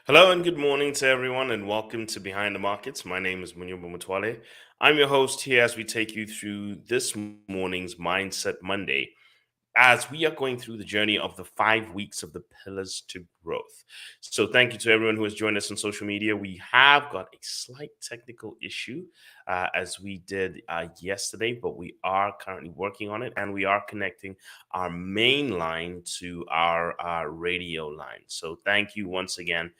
Hello and good morning to everyone, and welcome to Behind the Markets. My name is Munyumba Mutwale. I'm your host here as we take you through this morning's Mindset Monday, as we are going through the journey of the 5 weeks of the pillars to growth. So, thank you to everyone who has joined us on social media. We have got a slight technical issue as we did yesterday, but we are currently working on it and we are connecting our main line to our radio line. So, thank you once again.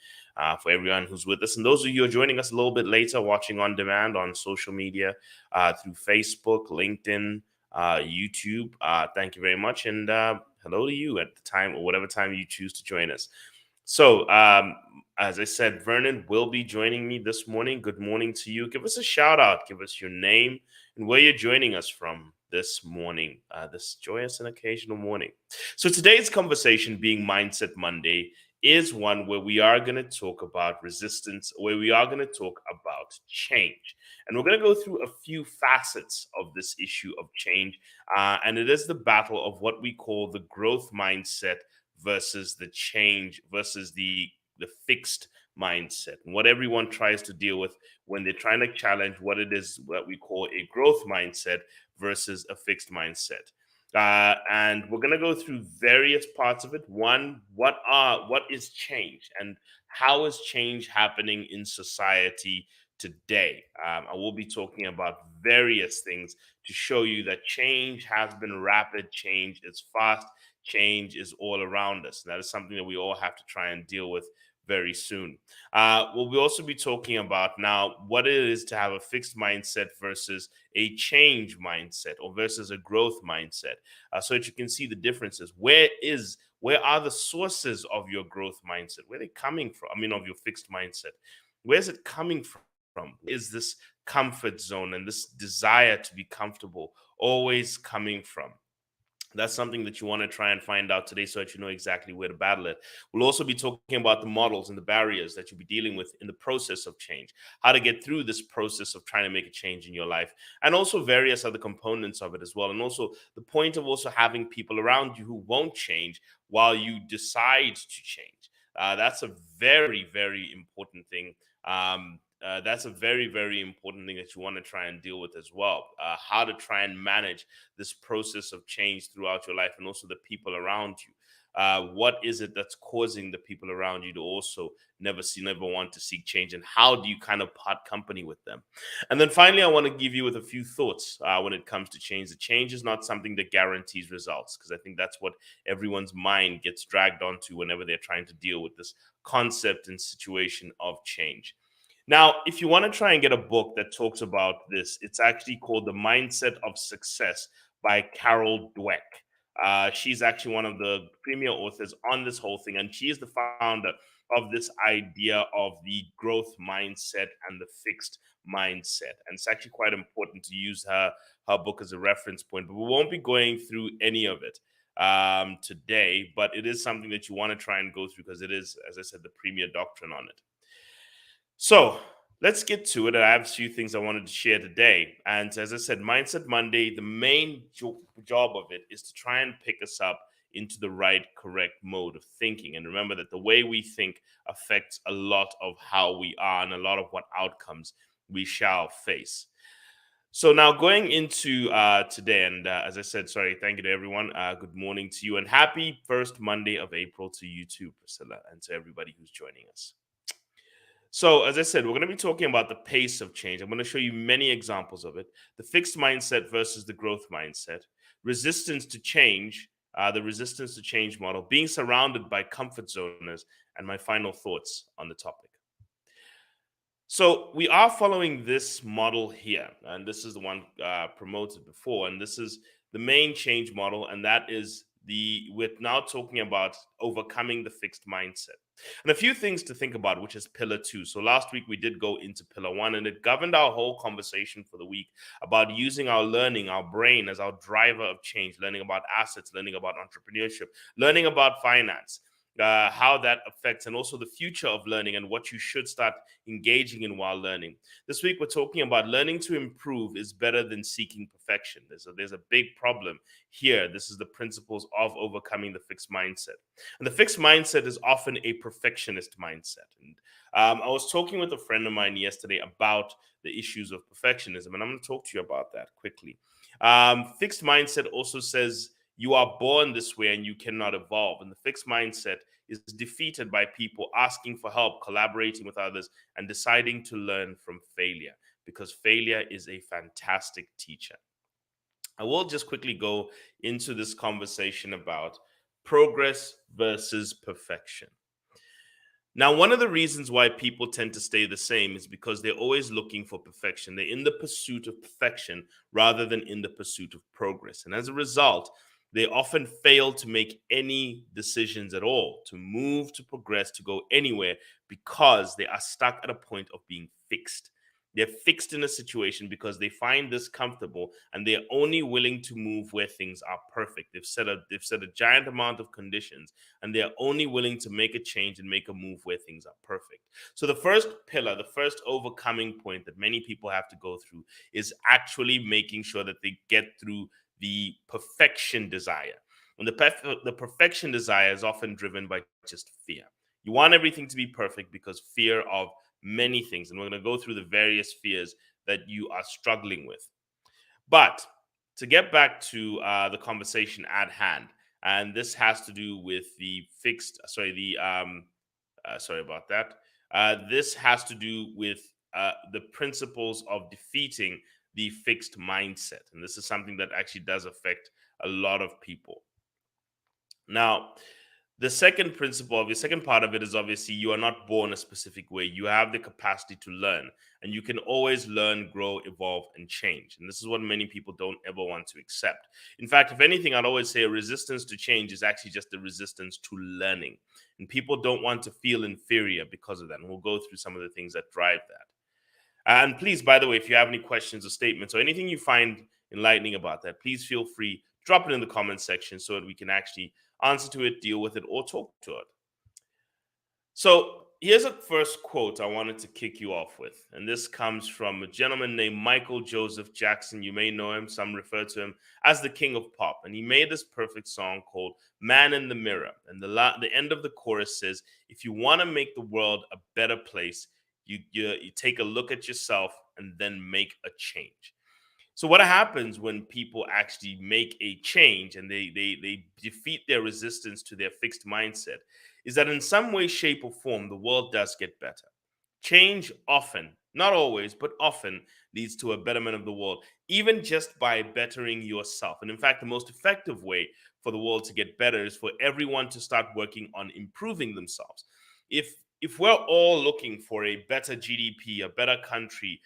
For everyone who's with us, and those of you who are joining us a little bit later, watching on demand on social media through Facebook, LinkedIn, YouTube. Thank you very much, and hello to you at the time or whatever time you choose to join us. So, as I said, Vernon will be joining me this morning. Good morning to you. Give us a shout out. Give us your name and where you're joining us from this morning, this joyous and occasional morning. So, today's conversation, being Mindset Monday, is one where we are going to talk about resistance, where we are going to talk about change. And we're going to go through a few facets of this issue of change. And it is the battle of what we call the growth mindset versus the change versus the fixed mindset, and what everyone tries to deal with when they're trying to challenge what it is what we call a growth mindset versus a fixed mindset. And we're going to go through various parts of it. One, what is change and how is change happening in society today? I will be talking about various things to show you that change has been rapid, change is fast, change is all around us. And that is something that we all have to try and deal with very soon. We'll also be talking about now what it is to have a fixed mindset versus a change mindset or versus a growth mindset, so that you can see the differences. Where are the sources of your growth mindset? Where are they coming from? I mean, of your fixed mindset. Where's it coming from? Is this comfort zone and this desire to be comfortable always coming from? That's something that you want to try and find out today so that you know exactly where to battle it. We'll also be talking about the models and the barriers that you'll be dealing with in the process of change, how to get through this process of trying to make a change in your life, and also various other components of it as well. And also the point of also having people around you who won't change while you decide to change. That's a very, very important thing. That's a very, very important thing that you want to try and deal with as well. How to try and manage this process of change throughout your life and also the people around you. What is it that's causing the people around you to also never want to seek change, and how do you kind of part company with them? And then finally, I want to give you with a few thoughts when it comes to change. The change is not something that guarantees results, because I think that's what everyone's mind gets dragged onto whenever they're trying to deal with this concept and situation of change. Now, if you want to try and get a book that talks about this, it's actually called The Mindset of Success by Carol Dweck. She's actually one of the premier authors on this whole thing, and she is the founder of this idea of the growth mindset and the fixed mindset. And it's actually quite important to use her book as a reference point, but we won't be going through any of it today, but it is something that you want to try and go through because it is, as I said, the premier doctrine on it. So let's get to it. I have a few things I wanted to share today. And as I said, Mindset Monday, the main job of it is to try and pick us up into the right, correct mode of thinking. And remember that the way we think affects a lot of how we are and a lot of what outcomes we shall face. So now going into today, and as I said, sorry, thank you to everyone. Good morning to you, and happy first Monday of April to you too, Priscilla, and to everybody who's joining us. So, as I said, we're going to be talking about the pace of change. I'm going to show you many examples of it: the fixed mindset versus the growth mindset, resistance to change, the resistance to change model, being surrounded by comfort zoners, and my final thoughts on the topic. So, we are following this model here, and this is the one promoted before, and this is the main change model, and that is we're now talking about overcoming the fixed mindset. And a few things to think about, which is pillar two. So last week we did go into pillar one, and it governed our whole conversation for the week about using our learning, our brain as our driver of change, learning about assets, learning about entrepreneurship, learning about finance. how that affects, and also the future of learning and what you should start engaging in while learning. This week, we're talking about learning to improve is better than seeking perfection. There's a big problem here. This is the principles of overcoming the fixed mindset. And the fixed mindset is often a perfectionist mindset. And I was talking with a friend of mine yesterday about the issues of perfectionism, and I'm going to talk to you about that quickly. Fixed mindset also says you are born this way and you cannot evolve. And the fixed mindset is defeated by people asking for help, collaborating with others, and deciding to learn from failure, because failure is a fantastic teacher. I will just quickly go into this conversation about progress versus perfection. Now, one of the reasons why people tend to stay the same is because they're always looking for perfection. They're in the pursuit of perfection rather than in the pursuit of progress. And as a result, they often fail to make any decisions at all, to move, to progress, to go anywhere, because they are stuck at a point of being fixed. They're fixed in a situation because they find this comfortable, and they're only willing to move where things are perfect. They've set a giant amount of conditions, and they're only willing to make a change and make a move where things are perfect. So the first pillar, the first overcoming point that many people have to go through is actually making sure that they get through the perfection desire. And the perfection desire is often driven by just fear. You want everything to be perfect because fear of many things. And we're going to go through the various fears that you are struggling with. But to get back to the conversation at hand, and this has to do with the fixed, sorry, the, sorry about that. This has to do with the principles of defeating the fixed mindset. And this is something that actually does affect a lot of people. Now, the second principle of the second part of it is obviously you are not born a specific way. You have the capacity to learn, and you can always learn, grow, evolve, and change. And this is what many people don't ever want to accept. In fact, if anything, I'd always say a resistance to change is actually just a resistance to learning. And people don't want to feel inferior because of that. And we'll go through some of the things that drive that. And please, by the way, if you have any questions or statements or anything you find enlightening about that, please feel free, drop it in the comment section so that we can actually answer to it, deal with it, or talk to it. So here's a first quote I wanted to kick you off with. And this comes from a gentleman named Michael Joseph Jackson. You may know him. Some refer to him as the king of pop. And he made this perfect song called Man in the Mirror. And the end of the chorus says, if you want to make the world a better place, you take a look at yourself and then make a change. So what happens when people actually make a change and they defeat their resistance to their fixed mindset is that in some way, shape, or form, the world does get better. Change often, not always, but often leads to a betterment of the world, even just by bettering yourself. And in fact, the most effective way for the world to get better is for everyone to start working on improving themselves. If we're all looking for a better GDP, a better country,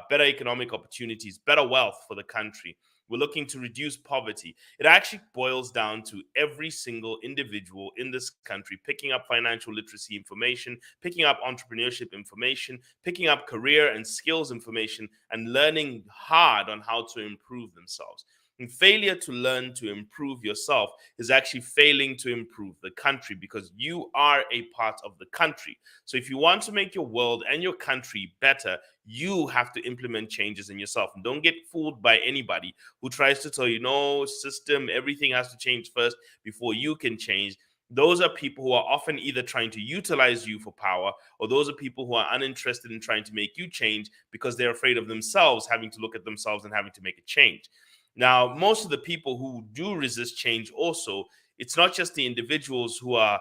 better economic opportunities, better wealth for the country, we're looking to reduce poverty, it actually boils down to every single individual in this country picking up financial literacy information, picking up entrepreneurship information, picking up career and skills information, and learning hard on how to improve themselves. And failure to learn to improve yourself is actually failing to improve the country, because you are a part of the country. So if you want to make your world and your country better, you have to implement changes in yourself. And don't get fooled by anybody who tries to tell you, no, system, everything has to change first before you can change. Those are people who are often either trying to utilize you for power, or those are people who are uninterested in trying to make you change because they're afraid of themselves having to look at themselves and having to make a change. Now, most of the people who do resist change also, it's not just the individuals who are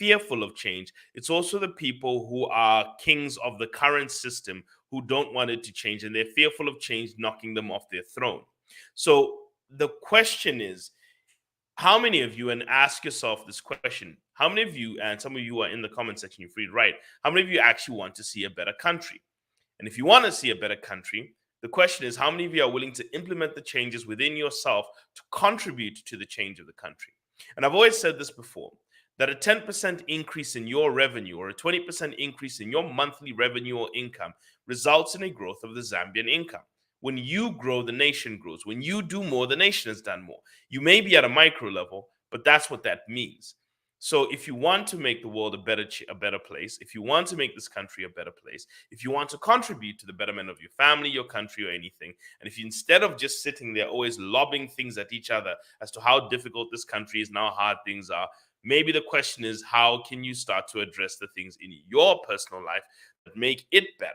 fearful of change, it's also the people who are kings of the current system who don't want it to change, and they're fearful of change knocking them off their throne. So the question is, how many of you, and ask yourself this question, how many of you, and some of you are in the comment section, you're free to write, how many of you actually want to see a better country? And if you want to see a better country, the question is, how many of you are willing to implement the changes within yourself to contribute to the change of the country? And I've always said this before, that a 10% increase in your revenue or a 20% increase in your monthly revenue or income results in a growth of the Zambian income. When you grow, the nation grows. When you do more, the nation has done more. You may be at a micro level, but that's what that means. So if you want to make the world a better place, if you want to make this country a better place, if you want to contribute to the betterment of your family, your country, or anything, and if you, instead of just sitting there always lobbing things at each other as to how difficult this country is and how hard things are, maybe the question is, how can you start to address the things in your personal life that make it better?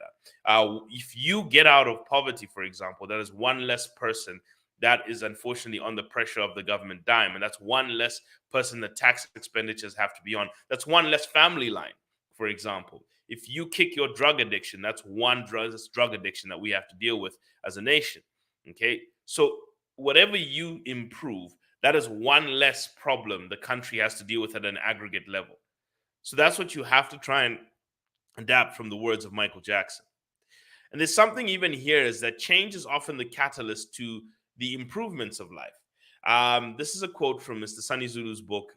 If you get out of poverty, for example, that is one less person that is unfortunately on the pressure of the government dime, and that's one less person that tax expenditures have to be on. That's one less family line, for example. If you kick your drug addiction, that's drug addiction that we have to deal with as a nation. Okay. So whatever you improve, that is one less problem the country has to deal with at an aggregate level. So that's what you have to try and adapt from the words of Michael Jackson. And there's something even here is that change is often the catalyst to the improvements of life. This is a quote from Mr. Sunny Zulu's book,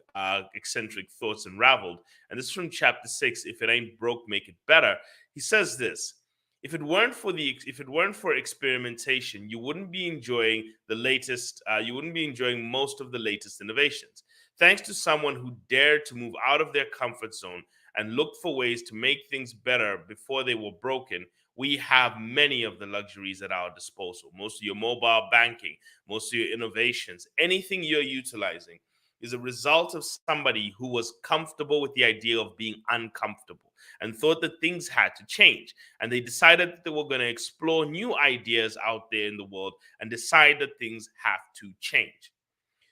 Eccentric Thoughts Unraveled. And this is from chapter 6, If It Ain't Broke, Make It Better. He says this: if it weren't for experimentation, you wouldn't be enjoying you wouldn't be enjoying most of the latest innovations. Thanks to someone who dared to move out of their comfort zone and looked for ways to make things better before they were broken, we have many of the luxuries at our disposal. Most of your mobile banking, most of your innovations, anything you're utilizing is a result of somebody who was comfortable with the idea of being uncomfortable and thought that things had to change. And they decided that they were going to explore new ideas out there in the world and decide that things have to change.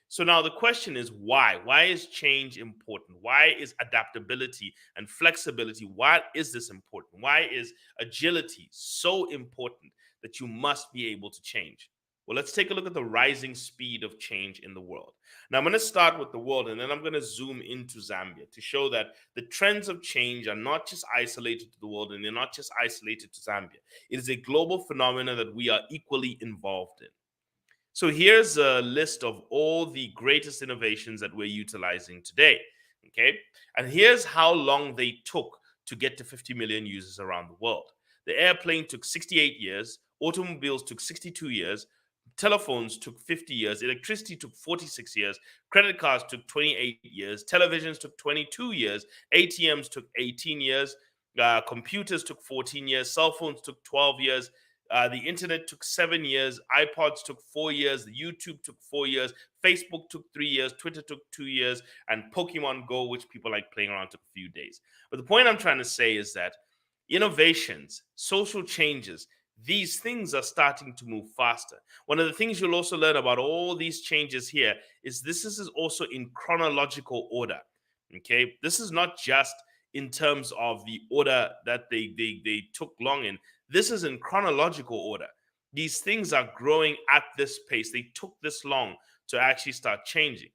So now the question is why? Why is change important? Why is adaptability and flexibility? Why is this important? Why is agility so important that you must be able to change? Well, let's take a look at the rising speed of change in the world. Now, I'm going to start with the world and then I'm going to zoom into Zambia to show that the trends of change are not just isolated to the world and they're not just isolated to Zambia. It is a global phenomenon that we are equally involved in. So here's a list of all the greatest innovations that we're utilizing today. Okay. And here's how long they took to get to 50 million users around the world. The airplane took 68 years, automobiles took 62 years, telephones took 50 years, electricity took 46 years, credit cards took 28 years, televisions took 22 years, ATMs took 18 years, computers took 14 years, cell phones took 12 years, the internet took 7 years, iPods took 4 years, YouTube took 4 years, Facebook took 3 years, Twitter took 2 years, and Pokemon Go, which people like playing around, took a few days. But the point I'm trying to say is that innovations, social changes, these things are starting to move faster. One of the things you'll also learn about all these changes here is this is also in chronological order. Okay, this is not just in terms of the order that they took long in. This is in chronological order. These things are growing at this pace. They took this long to actually start changing.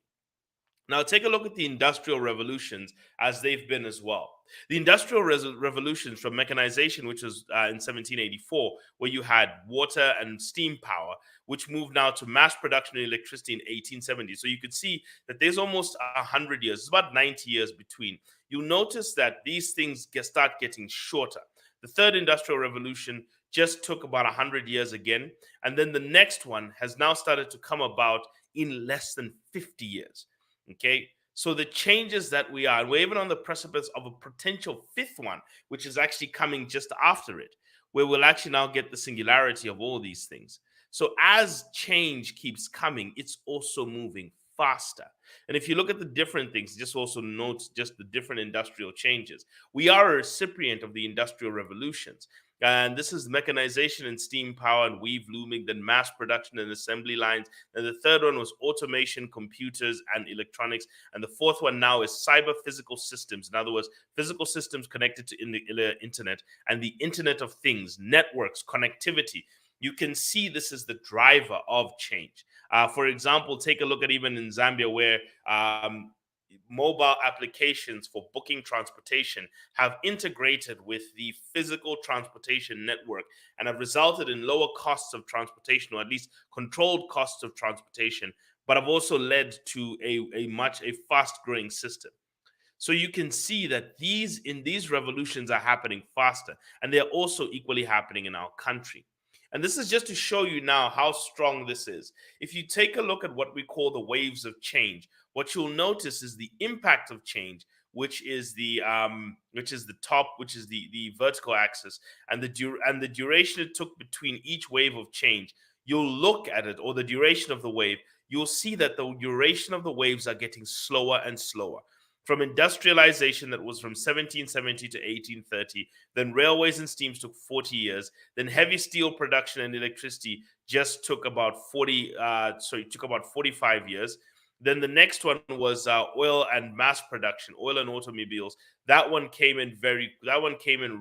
Now, take a look at the industrial revolutions as they've been as well. The industrial revolutions from mechanization, which was in 1784, where you had water and steam power, which moved now to mass production of electricity in 1870. So you could see that there's almost 100 years, it's about 90 years between. You'll notice that these things start getting shorter. The third industrial revolution just took about 100 years again. And then the next one has now started to come about in less than 50 years. Okay. So the changes that we are, and we're even on the precipice of a potential fifth one, which is actually coming just after it, where we'll actually now get the singularity of all these things. So as change keeps coming, it's also moving faster. And if you look at the different things, just also note just the different industrial changes. We are a recipient of the industrial revolutions. And this is mechanization and steam power and weave looming, then mass production and assembly lines. And the third one was automation, computers, and electronics. And the fourth one now is cyber physical systems. In other words, physical systems connected to the internet and the Internet of Things, networks, connectivity. You can see this is the driver of change. For example, take a look at even in Zambia, where mobile applications for booking transportation have integrated with the physical transportation network and have resulted in lower costs of transportation, or at least controlled costs of transportation, but have also led to a fast growing system. So you can see that these revolutions are happening faster, and they're also equally happening in our country. And this is just to show you now how strong this is. If you take a look at what we call the waves of change, What you'll notice is the impact of change, which is the top, which is the vertical axis, and the duration it took between each wave of change. You'll look at it, or the duration of the wave. You'll see that the duration of the waves are getting slower and slower. From industrialization, that was from 1770 to 1830, then railways and steams took 40 years, then heavy steel production and electricity just took about 45 years. Then the next one was oil and mass production, oil and automobiles. That one came in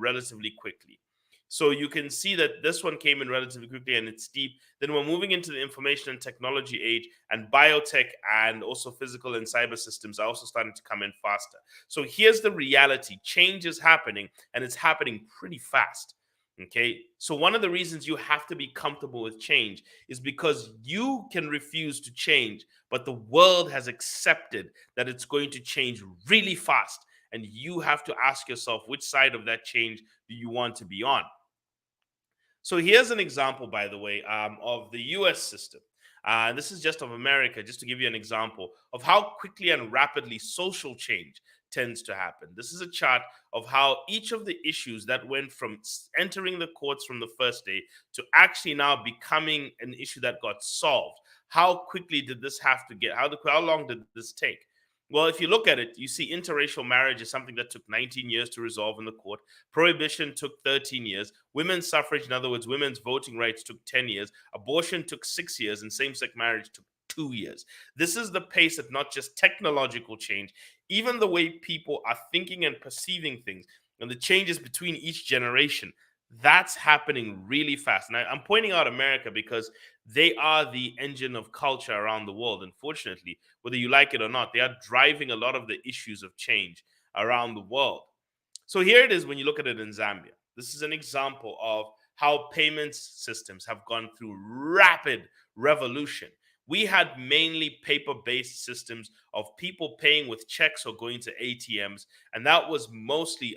relatively quickly. So you can see that this one came in relatively quickly and it's steep. Then we're moving into the information and technology age, and biotech and also physical and cyber systems are also starting to come in faster. So here's the reality: change is happening, and it's happening pretty fast. Okay. So one of the reasons you have to be comfortable with change is because you can refuse to change, but the world has accepted that it's going to change really fast. And you have to ask yourself, which side of that change do you want to be on? So here's an example, by the way, of the US system. This is just of America, just to give you an example of how quickly and rapidly social change tends to happen. This is a chart of how each of the issues that went from entering the courts from the first day to actually now becoming an issue that got solved. How quickly did this have to get? How long did this take? Well, if you look at it, you see interracial marriage is something that took 19 years to resolve in the court. Prohibition took 13 years. Women's suffrage, in other words, women's voting rights, took 10 years. Abortion took 6 years, and same sex marriage took 2 years. This is the pace of not just technological change, even the way people are thinking and perceiving things, and the changes between each generation. That's happening really fast. And I'm pointing out America because they are the engine of culture around the world. Unfortunately, whether you like it or not, they are driving a lot of the issues of change around the world. So here it is when you look at it in Zambia. This is an example of how payments systems have gone through rapid revolution. We had mainly paper-based systems of people paying with checks or going to ATMs, and that was majority,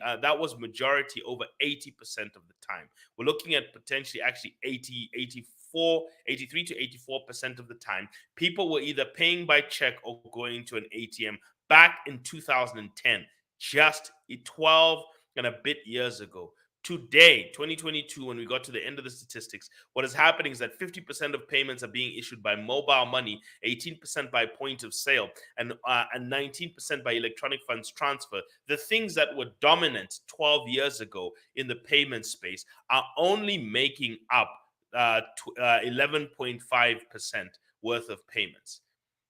over 80% of the time. We're looking at potentially actually 83 to 84% of the time, people were either paying by check or going to an ATM back in 2010, just 12 and a bit years ago. Today, 2022, when we got to the end of the statistics, what is happening is that 50% of payments are being issued by mobile money, 18% by point of sale, and 19% by electronic funds transfer. The things that were dominant 12 years ago in the payment space are only making up 11.5% worth of payments.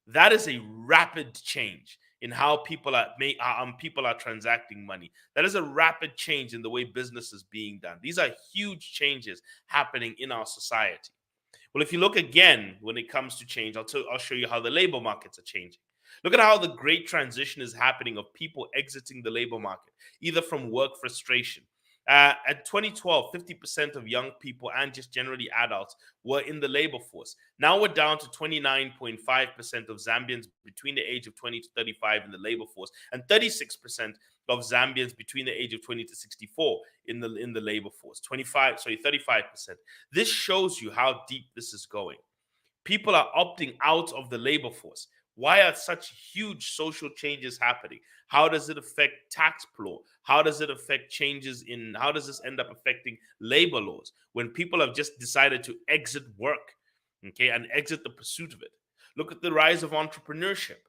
That is a rapid change in how people are transacting money. That is a rapid change in the way business is being done. These are huge changes happening in our society. Well, if you look again when it comes to change, I'll show you how the labor markets are changing. Look at how the great transition is happening of people exiting the labor market, either from work frustration. At 2012, 50% of young people and just generally adults were in the labor force. Now we're down to 29.5% of Zambians between the age of 20 to 35 in the labor force, and 36% of Zambians between the age of 20 to 64 in the labor force. 35%. This shows you how deep this is going. People are opting out of the labor force. Why are such huge social changes happening? How does it affect tax law? How does this end up affecting labor laws when people have just decided to exit work, okay, and exit the pursuit of it? Look at the rise of entrepreneurship.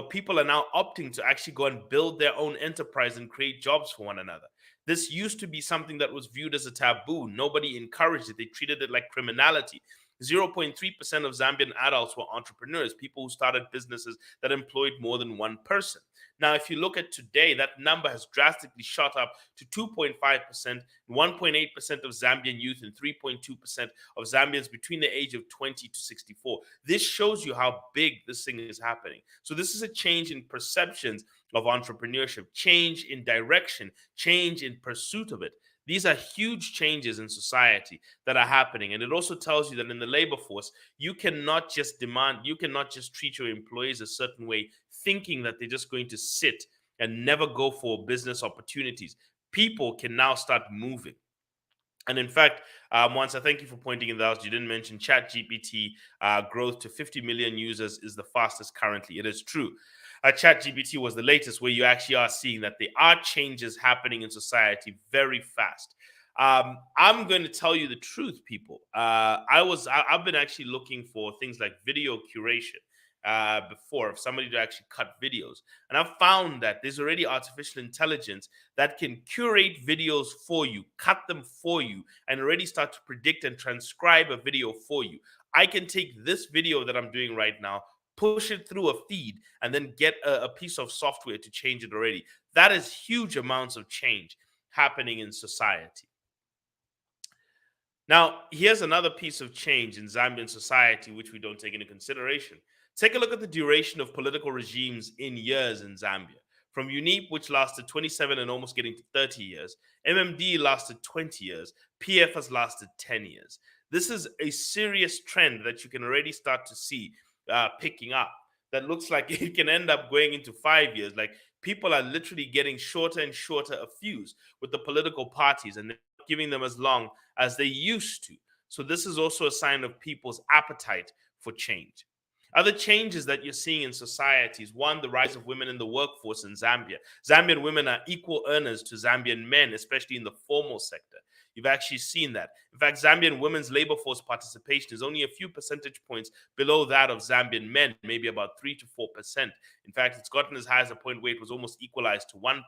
People are now opting to actually go and build their own enterprise and create jobs for one another. This used to be something that was viewed as a taboo. Nobody encouraged it. They treated it like criminality. 0.3% of Zambian adults were entrepreneurs, people who started businesses that employed more than one person. Now, if you look at today, that number has drastically shot up to 2.5%, 1.8% of Zambian youth, and 3.2% of Zambians between the age of 20 to 64. This shows you how big this thing is happening. So this is a change in perceptions of entrepreneurship, change in direction, change in pursuit of it. These are huge changes in society that are happening. And it also tells you that in the labor force, you cannot just treat your employees a certain way, thinking that they're just going to sit and never go for business opportunities. People can now start moving. And in fact, once I thank you for pointing it out, you didn't mention ChatGPT growth to 50 million users is the fastest currently. It is true. ChatGPT was the latest where you actually are seeing that there are changes happening in society very fast. I'm going to tell you the truth, people. I've been actually looking for things like video curation before, of somebody to actually cut videos, and I've found that there's already artificial intelligence that can curate videos for you, cut them for you, and already start to predict and transcribe a video for you. I can take this video that I'm doing right now, push it through a feed, and then get a piece of software to change it already. That is huge amounts of change happening in society. Now, here's another piece of change in Zambian society, which we don't take into consideration. Take a look at the duration of political regimes in years in Zambia. From UNIP, which lasted 27 and almost getting to 30 years, MMD lasted 20 years, PF has lasted 10 years. This is a serious trend that you can already start to see picking up. That looks like it can end up going into 5 years. Like, people are literally getting shorter and shorter of fuse with the political parties, and they're not giving them as long as they used to. So this is also a sign of people's appetite for change. Other changes that you're seeing in societies: one, the rise of women in the workforce in Zambia. Zambian women are equal earners to Zambian men, especially in the formal sector. You've actually seen that. In fact, Zambian women's labor force participation is only a few percentage points below that of Zambian men, maybe about 3 to 4%. In fact, it's gotten as high as a point where it was almost equalized to 1%.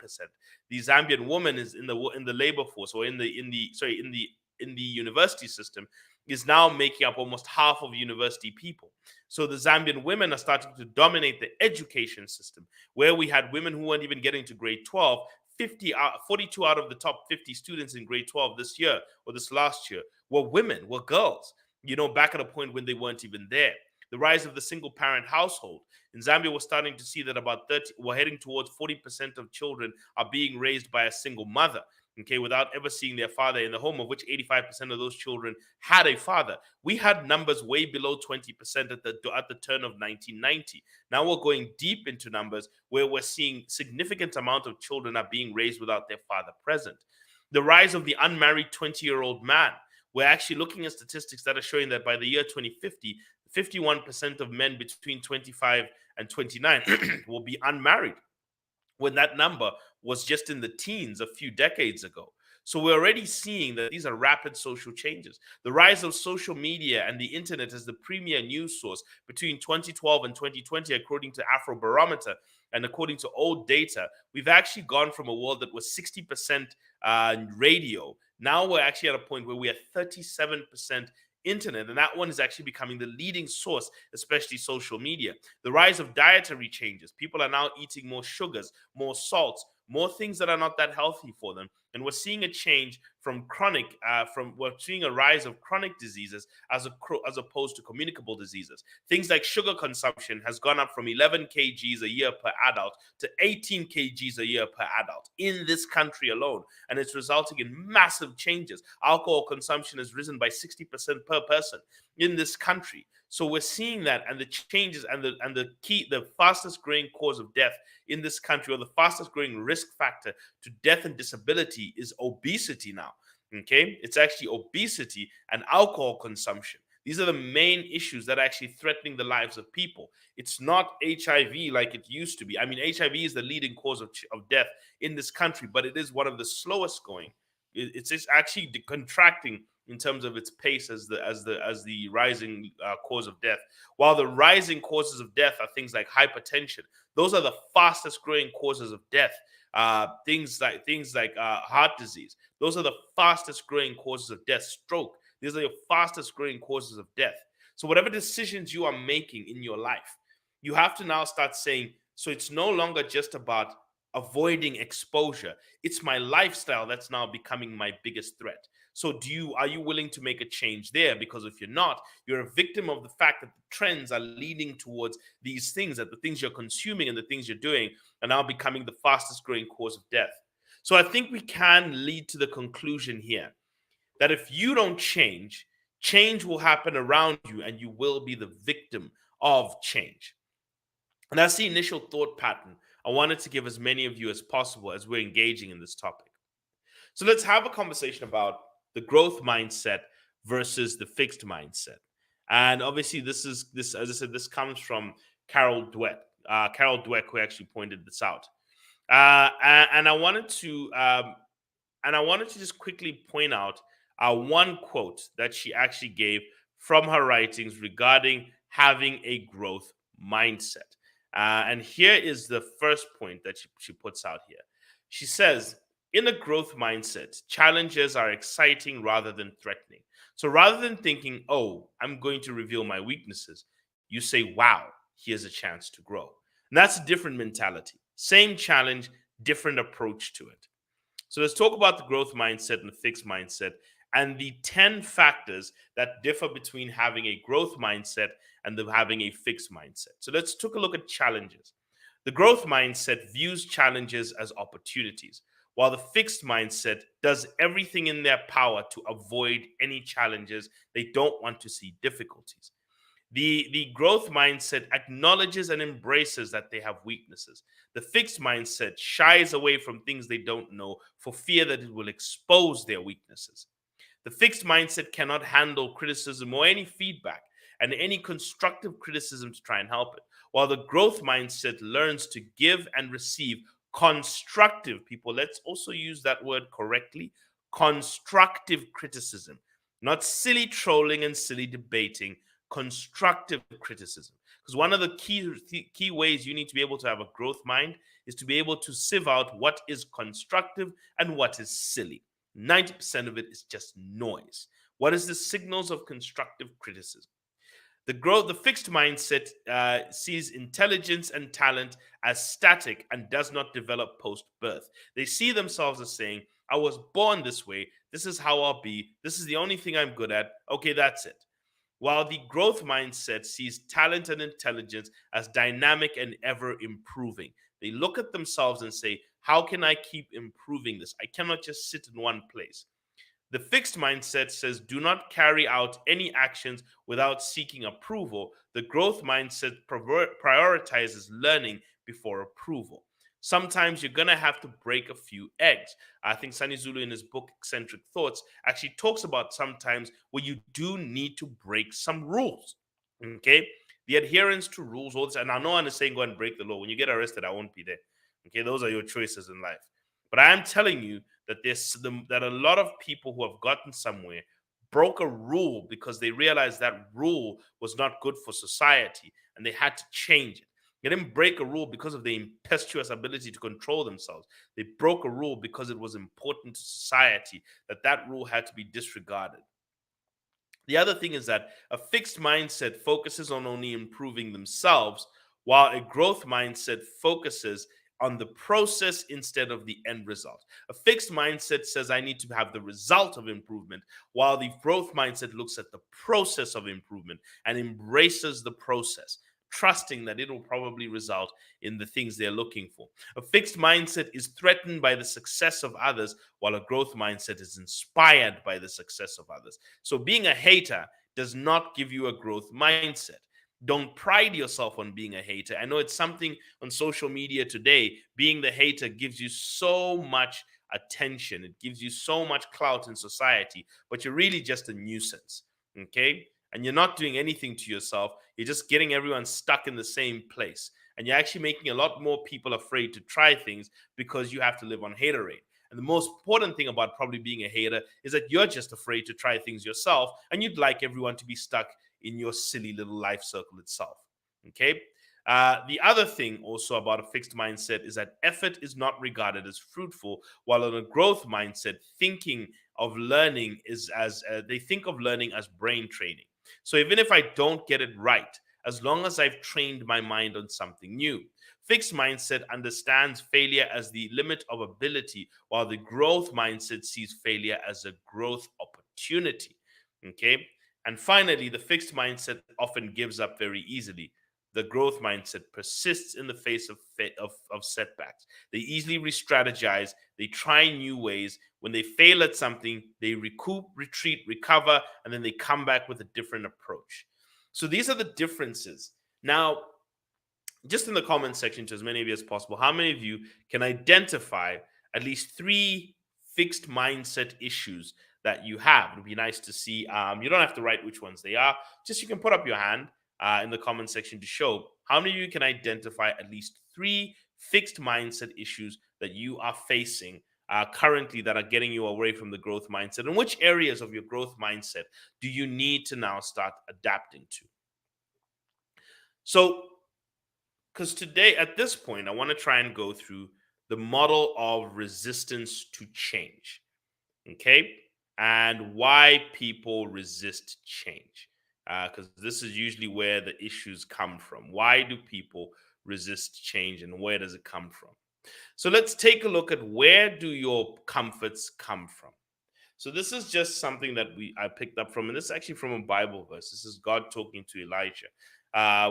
The Zambian woman is in the labor force, or in the university system, is now making up almost half of university people. So the Zambian women are starting to dominate the education system, where we had women who weren't even getting to grade 12. 42 out of the top 50 students in grade 12 this year, or this last year, were women, were girls, back at a point when they weren't even there. The rise of the single parent household. In Zambia, we're starting to see that we're heading towards 40% of children are being raised by a single mother, okay, without ever seeing their father in the home, of which 85% of those children had a father. We had numbers way below 20% at the turn of 1990. Now we're going deep into numbers where we're seeing significant amount of children are being raised without their father present. The rise of the unmarried 20-year-old man. We're actually looking at statistics that are showing that by the year 2050, 51% of men between 25 and 29 will be unmarried, when that number was just in the teens a few decades ago. So we're already seeing that these are rapid social changes. The rise of social media and the internet as the premier news source between 2012 and 2020, according to Afrobarometer and according to old data, we've actually gone from a world that was 60% radio. Now we're actually at a point where we are 37% internet, and that one is actually becoming the leading source, especially social media. The rise of dietary changes. People are now eating more sugars, more salts, more things that are not that healthy for them. And we're seeing a change from we're seeing a rise of chronic diseases as opposed to communicable diseases. Things like sugar consumption has gone up from 11 kgs a year per adult to 18 kgs a year per adult in this country alone. And it's resulting in massive changes. Alcohol consumption has risen by 60% per person in this country. So we're seeing that, and the changes, and the fastest growing cause of death in this country, or the fastest growing risk factor to death and disability, is obesity now. Okay, it's actually obesity and alcohol consumption. These are the main issues that are actually threatening the lives of people. It's not HIV like it used to be. I mean, HIV is the leading cause of death in this country, but it is one of the slowest going. It's actually contracting in terms of its pace as the rising cause of death. While the rising causes of death are things like hypertension, those are the fastest growing causes of death. Things like heart disease, those are the fastest growing causes of death. Stroke, these are your fastest growing causes of death. So whatever decisions you are making in your life, you have to now start saying, so it's no longer just about avoiding exposure. It's my lifestyle that's now becoming my biggest threat. So are you willing to make a change there? Because if you're not, you're a victim of the fact that the trends are leading towards these things, that the things you're consuming and the things you're doing are now becoming the fastest growing cause of death. So I think we can lead to the conclusion here that if you don't change, change will happen around you and you will be the victim of change. And that's the initial thought pattern I wanted to give as many of you as possible as we're engaging in this topic. So let's have a conversation about the growth mindset versus the fixed mindset. And obviously, this, as I said, this comes from Carol Dweck. Carol Dweck, who actually pointed this out. And I wanted to just quickly point out one quote that she actually gave from her writings regarding having a growth mindset. And here is the first point that she puts out here. She says, in a growth mindset, challenges are exciting rather than threatening. So rather than thinking, oh, I'm going to reveal my weaknesses, you say, wow, here's a chance to grow. And that's a different mentality. Same challenge, different approach to it. So let's talk about the growth mindset and the fixed mindset and the 10 factors that differ between having a growth mindset and having a fixed mindset. So let's take a look at challenges. The growth mindset views challenges as opportunities, while the fixed mindset does everything in their power to avoid any challenges. They don't want to see difficulties. The growth mindset acknowledges and embraces that they have weaknesses. The fixed mindset shies away from things they don't know for fear that it will expose their weaknesses. The fixed mindset cannot handle criticism or any feedback and any constructive criticism to try and help it, while the growth mindset learns to give and receive constructive, people, let's also use that word correctly, constructive criticism, not silly trolling and silly debating, constructive criticism. Because one of the key ways you need to be able to have a growth mind is to be able to sieve out what is constructive and what is silly. 90% of it is just noise. What is the signals of constructive criticism? The fixed mindset sees intelligence and talent as static and does not develop post birth. They see themselves as saying, I was born this way. This is how I'll be. This is the only thing I'm good at. Okay, that's it. While the growth mindset sees talent and intelligence as dynamic and ever improving. They look at themselves and say, how can I keep improving this? I cannot just sit in one place. The fixed mindset says, do not carry out any actions without seeking approval. The growth mindset prioritizes learning before approval. Sometimes you're going to have to break a few eggs. I think Sunny Zulu, in his book Eccentric Thoughts, actually talks about sometimes where you do need to break some rules. Okay? The adherence to rules, all this, and I know I'm saying go and break the law. When you get arrested, I won't be there. Okay, those are your choices in life. But I am telling you that that a lot of people who have gotten somewhere broke a rule because they realized that rule was not good for society and they had to change it. They didn't break a rule because of their impetuous ability to control themselves. They broke a rule because it was important to society that rule had to be disregarded. The other thing is that a fixed mindset focuses on only improving themselves, while a growth mindset focuses on the process instead of the end result. A fixed mindset says, I need to have the result of improvement, while the growth mindset looks at the process of improvement and embraces the process, trusting that it will probably result in the things they're looking for. A fixed mindset is threatened by the success of others, while a growth mindset is inspired by the success of others. So being a hater does not give you a growth mindset. Don't pride yourself on being a hater. I know it's something on social media today. Being the hater gives you so much attention, it gives you so much clout in society, but you're really just a nuisance. Okay? And you're not doing anything to yourself. You're just getting everyone stuck in the same place. And you're actually making a lot more people afraid to try things because you have to live on haterade. And the most important thing about probably being a hater is that you're just afraid to try things yourself and you'd like everyone to be stuck in your silly little life circle itself. Okay. The other thing also about a fixed mindset is that effort is not regarded as fruitful, while in a growth mindset, thinking of learning is as they think of learning as brain training. So even if I don't get it right, as long as I've trained my mind on something new. Fixed mindset understands failure as the limit of ability, while the growth mindset sees failure as a growth opportunity. Okay. And finally, the fixed mindset often gives up very easily. The growth mindset persists in the face of setbacks. They easily re strategize, they try new ways. When they fail at something, they recoup, retreat, recover, and then they come back with a different approach. So these are the differences. Now, just in the comment section to as many of you as possible, how many of you can identify at least 3 fixed mindset issues that you have. It would be nice to see. You don't have to write which ones they are. Just you can put up your hand in the comment section to show how many of you can identify at least 3 fixed mindset issues that you are facing currently that are getting you away from the growth mindset, and which areas of your growth mindset do you need to now start adapting to. So, because today at this point, I want to try and go through the model of resistance to change, okay, and why people resist change, because this is usually where the issues come from. Why do people resist change, and where does it come from? So let's take a look at where do your comforts come from. So this is just something that I picked up from, and this is actually from a Bible verse. This is God talking to Elijah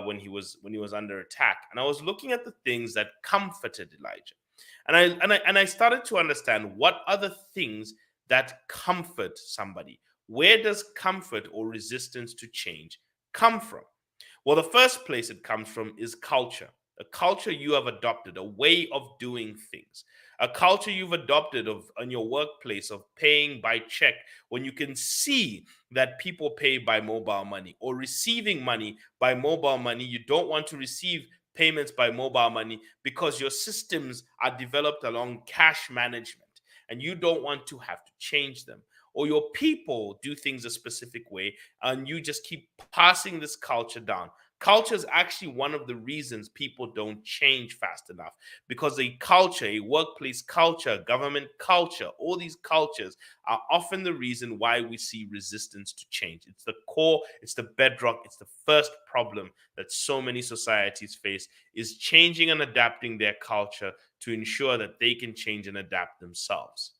when he was under attack, and I was looking at the things that comforted Elijah, and I started to understand what are the things that comfort somebody. Where does comfort or resistance to change come from? Well, the first place it comes from is culture. A culture you have adopted, a way of doing things, a culture you've adopted of on your workplace of paying by check when you can see that people pay by mobile money or receiving money by mobile money. You don't want to receive payments by mobile money because your systems are developed along cash management and you don't want to have to change them. Or your people do things a specific way and you just keep passing this culture down. Culture is actually one of the reasons people don't change fast enough, because a culture, a workplace culture, government culture, all these cultures are often the reason why we see resistance to change. It's the core, it's the bedrock, it's the first problem that so many societies face, is changing and adapting their culture to ensure that they can change and adapt themselves.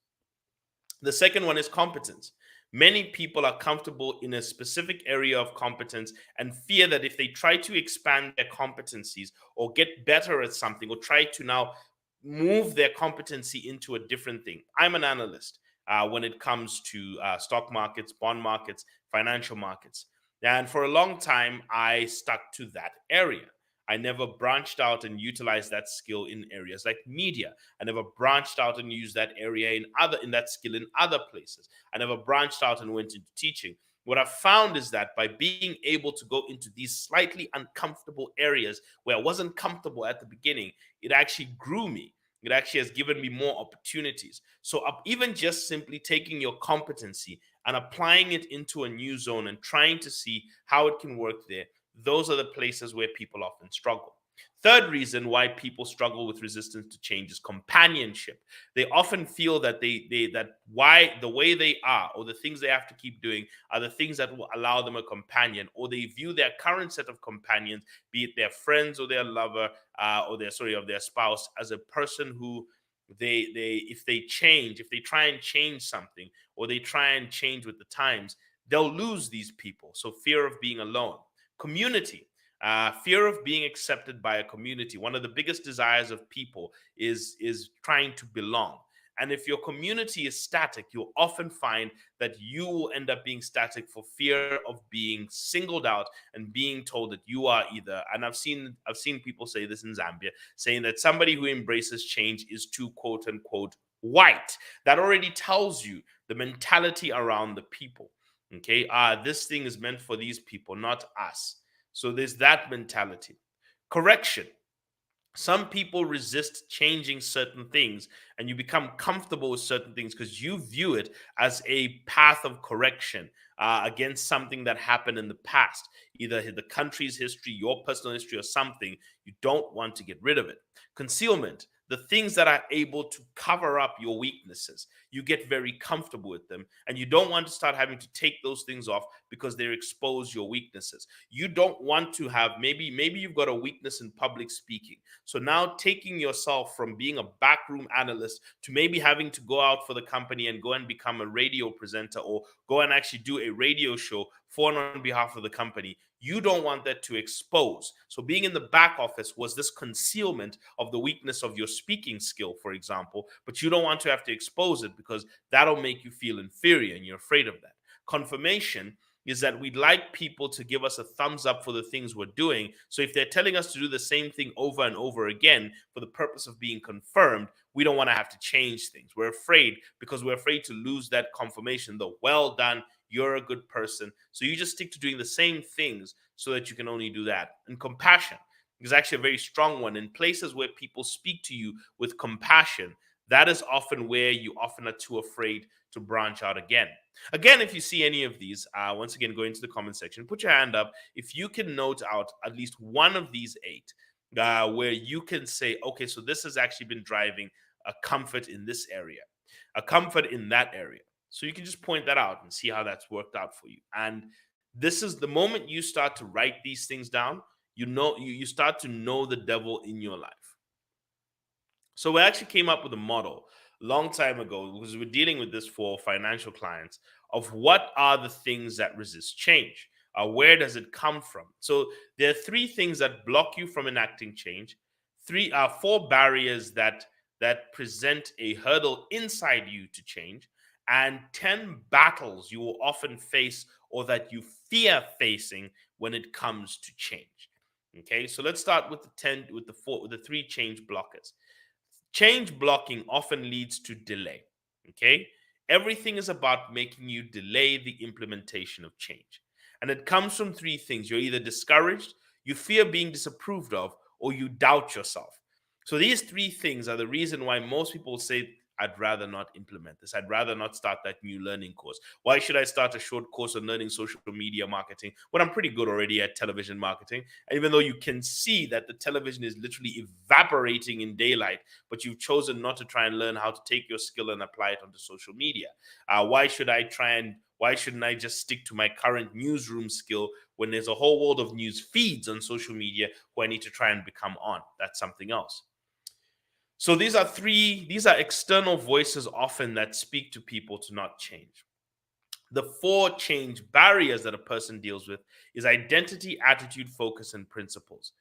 The second one is competence. Many people are comfortable in a specific area of competence and fear that if they try to expand their competencies or get better at something or try to now move their competency into a different thing. I'm an analyst when it comes to stock markets, bond markets, financial markets. And for a long time, I stuck to that area. I never branched out and utilized that skill in areas like media. I never branched out and used that area in that skill in other places. I never branched out and went into teaching. What I found is that by being able to go into these slightly uncomfortable areas where I wasn't comfortable at the beginning, it actually grew me. It actually has given me more opportunities. So even just simply taking your competency and applying it into a new zone and trying to see how it can work there, those are the places where people often struggle. Third reason why people struggle with resistance to change is companionship. They often feel that that why the way they are or the things they have to keep doing are the things that will allow them a companion, or they view their current set of companions, be it their friends or their lover or their spouse, as a person who they if they change, if they try and change something or they try and change with the times, they'll lose these people. So fear of being alone. Community, fear of being accepted by a community. One of the biggest desires of people is trying to belong. And if your community is static, you'll often find that you will end up being static for fear of being singled out and being told that you are either, and I've seen people say this in Zambia, saying that somebody who embraces change is too quote unquote white. That already tells you the mentality around the people. Okay, this thing is meant for these people, not us. So there's that mentality. Correction. Some people resist changing certain things, and you become comfortable with certain things because you view it as a path of correction against something that happened in the past, either the country's history, your personal history, or something. You don't want to get rid of it. Concealment, the things that are able to cover up your weaknesses, you get very comfortable with them, and you don't want to start having to take those things off because they expose your weaknesses. You don't want to have, maybe you've got a weakness in public speaking. So now taking yourself from being a backroom analyst to maybe having to go out for the company and go and become a radio presenter or go and actually do a radio show for and on behalf of the company, you don't want that to expose. So being in the back office was this concealment of the weakness of your speaking skill, for example, but you don't want to have to expose it because that'll make you feel inferior and you're afraid of that. Confirmation, is that we'd like people to give us a thumbs up for the things we're doing. So if they're telling us to do the same thing over and over again for the purpose of being confirmed, we don't want to have to change things. We're afraid because we're afraid to lose that confirmation. The well done, you're a good person. So you just stick to doing the same things so that you can only do that. And compassion is actually a very strong one. In places where people speak to you with compassion, that is often where you often are too afraid to branch out again. Again, if you see any of these, once again, go into the comment section, put your hand up. If you can note out at least one of these 8, where you can say, okay, so this has actually been driving a comfort in this area, a comfort in that area. So you can just point that out and see how that's worked out for you. And this is the moment you start to write these things down, you start to know the devil in your life. So we actually came up with a model a long time ago because we're dealing with this for financial clients of what are the things that resist change. Where does it come from? So there are 3 things that block you from enacting change. 4 barriers that present a hurdle inside you to change, and 10 battles you will often face or that you fear facing when it comes to change. Okay, so let's start with the 3 change blockers. Change blocking often leads to delay. Okay. Everything is about making you delay the implementation of change. And it comes from 3 things. You're either discouraged, you fear being disapproved of, or you doubt yourself. So these 3 things are the reason why most people say, I'd rather not implement this. I'd rather not start that new learning course. Why should I start a short course on learning social media marketing when I'm pretty good already at television marketing? And even though you can see that the television is literally evaporating in daylight, but you've chosen not to try and learn how to take your skill and apply it onto social media. Why shouldn't I just stick to my current newsroom skill when there's a whole world of news feeds on social media who I need to try and become on? That's something else. So these are external voices often that speak to people to not change. The 4 change barriers that a person deals with is identity, attitude, focus, and principles.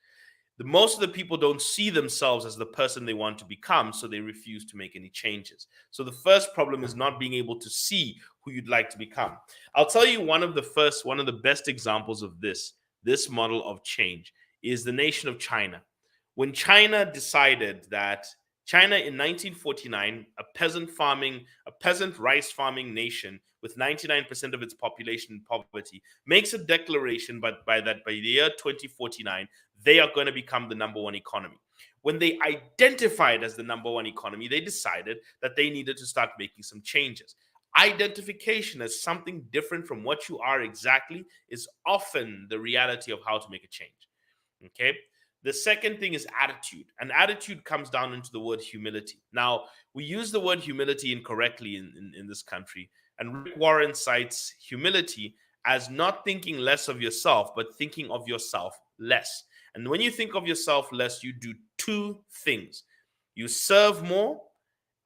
Most of the people don't see themselves as the person they want to become, so they refuse to make any changes. So the first problem is not being able to see who you'd like to become. I'll tell you one of the best examples of this model of change is the nation of China. When China decided that China in 1949, a peasant rice farming nation with 99% of its population in poverty, makes a declaration by the year 2049, they are going to become the number 1 economy. When they identified as the number 1 economy, they decided that they needed to start making some changes. Identification as something different from what you are exactly is often the reality of how to make a change. Okay. The second thing is attitude. And attitude comes down into the word humility. Now, we use the word humility incorrectly in this country. And Rick Warren cites humility as not thinking less of yourself, but thinking of yourself less. And when you think of yourself less, you do 2 things. You serve more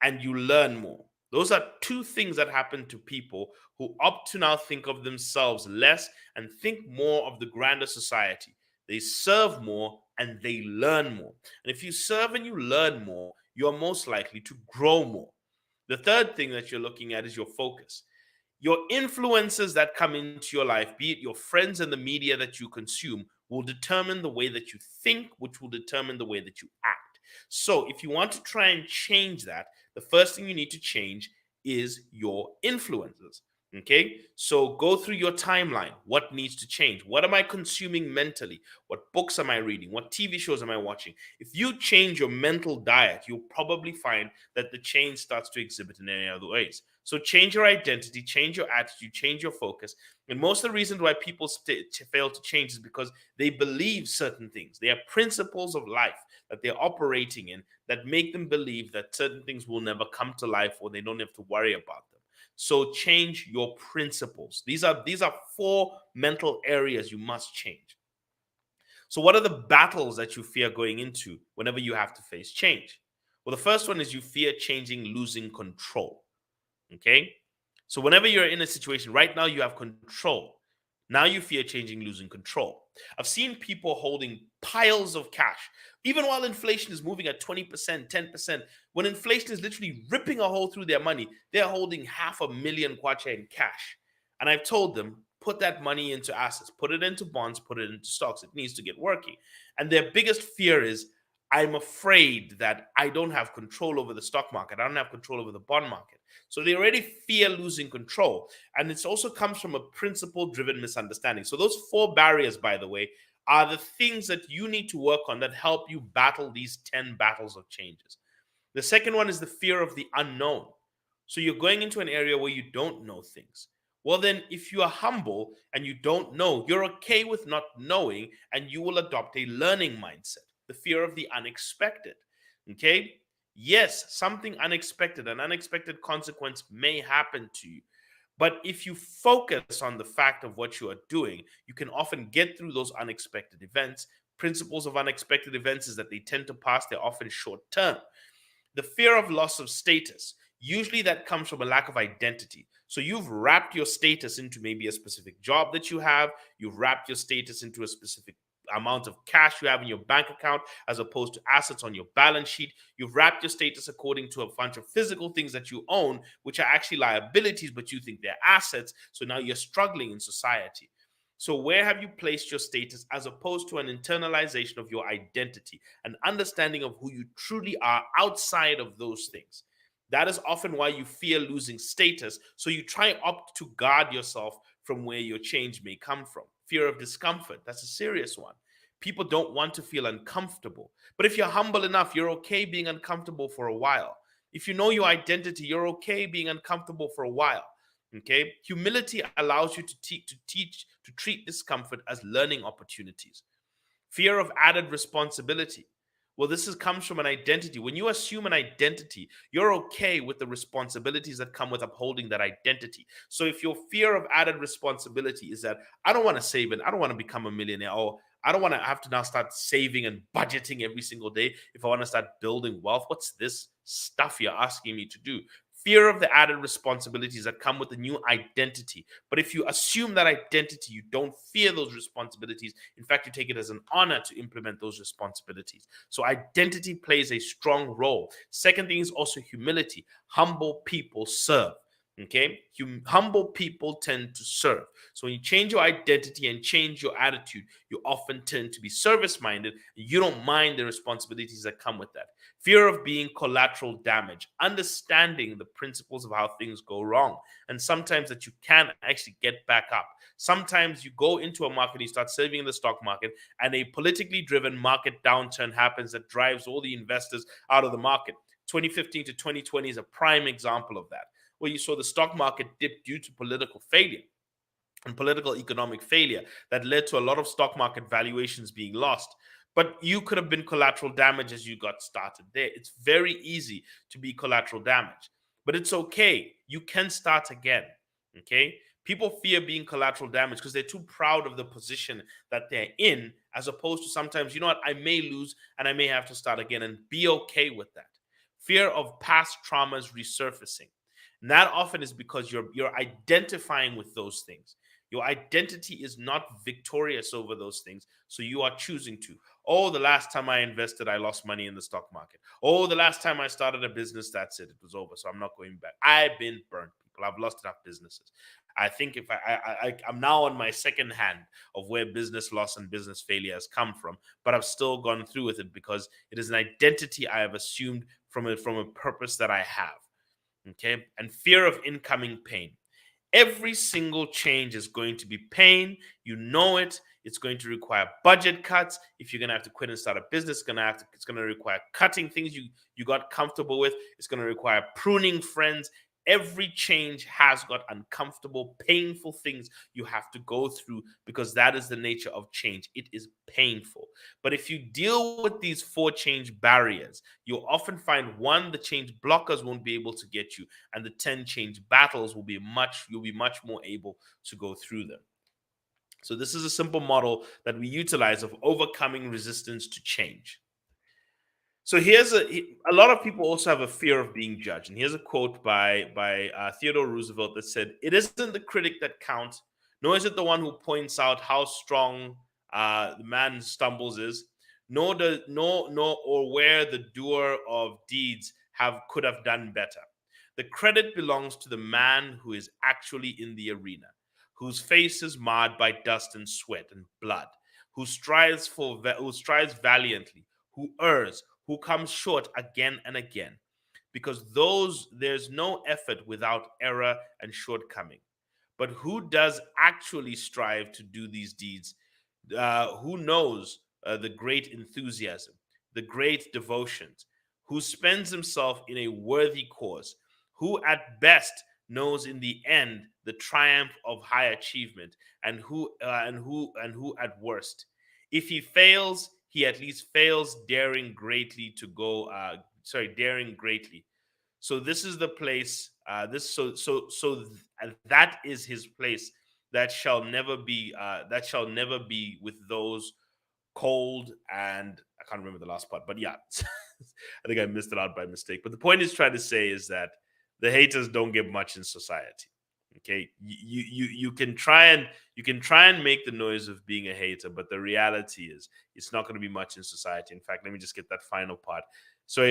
and you learn more. Those are 2 things that happen to people who opt to now think of themselves less and think more of the grander society. They serve more and they learn more. And if you serve and you learn more, you're most likely to grow more. The third thing that you're looking at is your focus. Your influences that come into your life, be it your friends and the media that you consume, will determine the way that you think, which will determine the way that you act. So if you want to try and change that, the first thing you need to change is your influences. Okay, so go through your timeline. What needs to change? What am I consuming mentally? What books am I reading? What TV shows am I watching? If you change your mental diet, you'll probably find that the change starts to exhibit in any other ways. So change your identity, change your attitude, change your focus. And most of the reasons why people fail to change is because they believe certain things. They are principles of life that they're operating in that make them believe that certain things will never come to life or they don't have to worry about them. So change your principles. These are 4 mental areas you must change. So what are the battles that you fear going into whenever you have to face change? Well, the first one is you fear changing, losing control. Okay? So whenever you're in a situation, right now you have control. Now you fear changing, losing control. I've seen people holding piles of cash, even while inflation is moving at 20%, 10%. When inflation is literally ripping a hole through their money, they're holding 500,000 kwacha in cash. And I've told them, put that money into assets, put it into bonds, put it into stocks. It needs to get working. And their biggest fear is, I'm afraid that I don't have control over the stock market. I don't have control over the bond market. So they already fear losing control. And it also comes from a principle driven misunderstanding. So those four barriers, by the way, are the things that you need to work on that help you battle these 10 battles of changes. The second one is the fear of the unknown. So you're going into an area where you don't know things. Well, then, if you are humble and you don't know, you're okay with not knowing, and you will adopt a learning mindset, the fear of the unexpected. Okay. Yes, something unexpected, an unexpected consequence may happen to you. But if you focus on the fact of what you are doing, you can often get through those unexpected events. Principles of unexpected events is that they tend to pass, they're often short term. The fear of loss of status, usually that comes from a lack of identity. So you've wrapped your status into maybe a specific job that you have, you've wrapped your status into a specific amount of cash you have in your bank account as opposed to assets on your balance sheet. You've wrapped your status according to a bunch of physical things that you own, which are actually liabilities, but you think they're assets. So now you're struggling in society. So, where have you placed your status as opposed to an internalization of your identity, an understanding of who you truly are outside of those things? That is often why you fear losing status. So, you try opt to guard yourself from where your change may come from. Fear of discomfort, that's a serious one. People don't want to feel uncomfortable. But if you're humble enough, you're okay being uncomfortable for a while. If you know your identity, you're okay being uncomfortable for a while. Okay, humility allows you to treat discomfort as learning opportunities. Fear of added responsibility. Well, comes from an identity. When you assume an identity, you're okay with the responsibilities that come with upholding that identity. So if your fear of added responsibility is that I don't want to save it, I don't want to become a millionaire, or I don't want to have to now start saving and budgeting every single day if I want to start building wealth. What's this stuff you're asking me to do? Fear of the added responsibilities that come with the new identity. But if you assume that identity, you don't fear those responsibilities. In fact, you take it as an honor to implement those responsibilities. So identity plays a strong role. Second thing is also humility. Humble people serve. Okay, humble people tend to serve. So when you change your identity and change your attitude, you often tend to be service minded. You don't mind the responsibilities that come with that. Fear of being collateral damage, understanding the principles of how things go wrong, and sometimes that you can actually get back up. Sometimes you go into a market, you start saving in the stock market, and a politically driven market downturn happens that drives all the investors out of the market. 2015 to 2020 is a prime example of that, where you saw the stock market dip due to political failure and political economic failure that led to a lot of stock market valuations being lost. But you could have been collateral damage as you got started there. It's very easy to be collateral damage, but it's okay. You can start again. Okay. People fear being collateral damage because they're too proud of the position that they're in, as opposed to sometimes, you know what, I may lose and I may have to start again, and be okay with that. Fear of past traumas resurfacing. And that often is because you're identifying with those things. Your identity is not victorious over those things. So you are choosing to. Oh, the last time I invested, I lost money in the stock market. Oh, the last time I started a business, that's it. It was over. So I'm not going back. I've been burnt, people. I've lost enough businesses. I think if I'm now on my second hand of where business loss and business failure has come from, but I've still gone through with it because it is an identity I have assumed from a purpose that I have. Okay. And fear of incoming pain. Every single change is going to be pain. You know it. It's going to require budget cuts. If you're going to have to quit and start a business, it's going to require cutting things you got comfortable with. It's going to require pruning friends. Every change has got uncomfortable, painful things you have to go through, because that is the nature of change. It is painful. But if you deal with these four change barriers, you'll often find, one, the change blockers won't be able to get you, and the 10 change battles you'll be much more able to go through them. So this is a simple model that we utilize of overcoming resistance to change. So a lot of people also have a fear of being judged. And here's a quote by Theodore Roosevelt that said, "It isn't the critic that counts, nor is it the one who points out how strong the man stumbles is, nor or where the doer of deeds could have done better. The credit belongs to the man who is actually in the arena, whose face is marred by dust and sweat and blood, who strives valiantly, who errs, who comes short again and again, because there's no effort without error and shortcoming. But who does actually strive to do these deeds? Who knows the great enthusiasm, the great devotions, who spends himself in a worthy cause, who at best knows in the end the triumph of high achievement, and who at worst, if he fails, he at least fails daring greatly to go. Daring greatly. So this is the place. That is his place. That shall never be with those cold and I can't remember the last part, but yeah, I think I missed it out by mistake. But the point is trying to say is that the haters don't get much in society. Okay, you can try and make the noise of being a hater, but the reality is it's not going to be much in society. In fact, let me just get that final part. So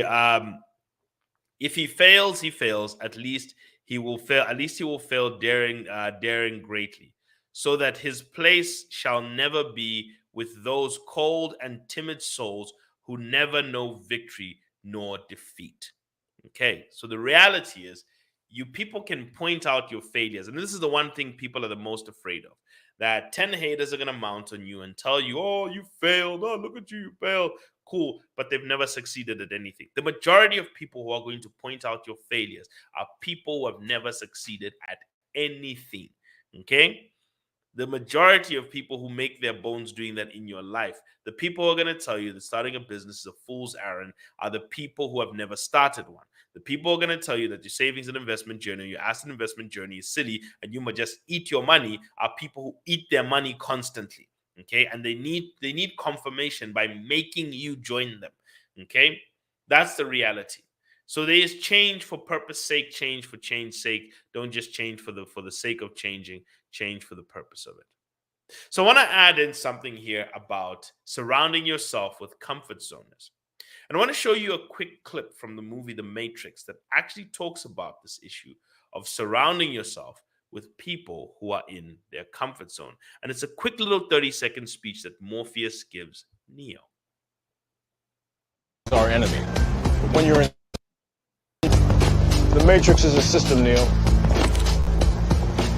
if he fails, he fails. At least he will fail. At least he will fail daring greatly, so that his place shall never be with those cold and timid souls who never know victory nor defeat. Okay, so the reality is, you people can point out your failures, and this is the one thing people are the most afraid of. That 10 haters are gonna mount on you and tell you, "Oh, you failed. Oh, look at you, you failed." Cool, but they've never succeeded at anything. The majority of people who are going to point out your failures are people who have never succeeded at anything. Okay? The majority of people who make their bones doing that in your life, the people who are going to tell you that starting a business is a fool's errand, are the people who have never started one. The people who are going to tell you that your savings and investment journey, your asset investment journey is silly and you must just eat your money, are people who eat their money constantly. Okay, and they need confirmation by making you join them. Okay, that's the reality. So there is change for purpose sake, change for change sake. Don't just change for the sake of changing. Change for the purpose of it. So I want to add in something here about surrounding yourself with comfort zoners. And I want to show you a quick clip from the movie The Matrix that actually talks about this issue of surrounding yourself with people who are in their comfort zone. And it's a quick little 30-second speech that Morpheus gives Neo. Our enemy. When you're in the Matrix is a system, Neo.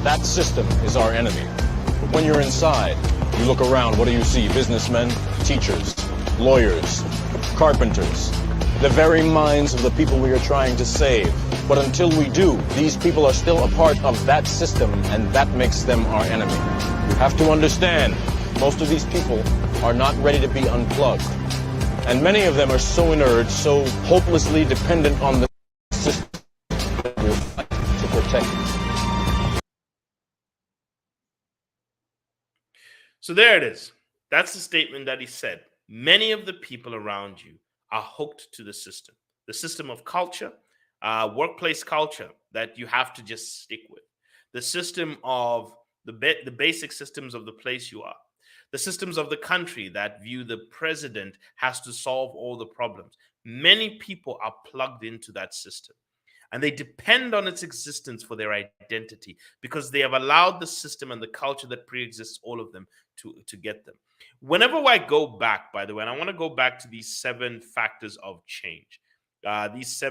That system is our enemy. But when you're inside, you look around, what do you see? Businessmen, teachers, lawyers, carpenters, the very minds of the people we are trying to save. But until we do, these people are still a part of that system, and that makes them our enemy. You have to understand, most of these people are not ready to be unplugged. And many of them are so inert, so hopelessly dependent on the system to protect it. So there it is. That's the statement that he said. Many of the people around you are hooked to the system of culture, workplace culture that you have to just stick with, the system of the basic systems of the place you are, the systems of the country that view the president has to solve all the problems. Many people are plugged into that system, and they depend on its existence for their identity because they have allowed the system and the culture that pre-exists all of them to get them. Whenever I go back, by the way, and I want to go back to these 7 factors of change, these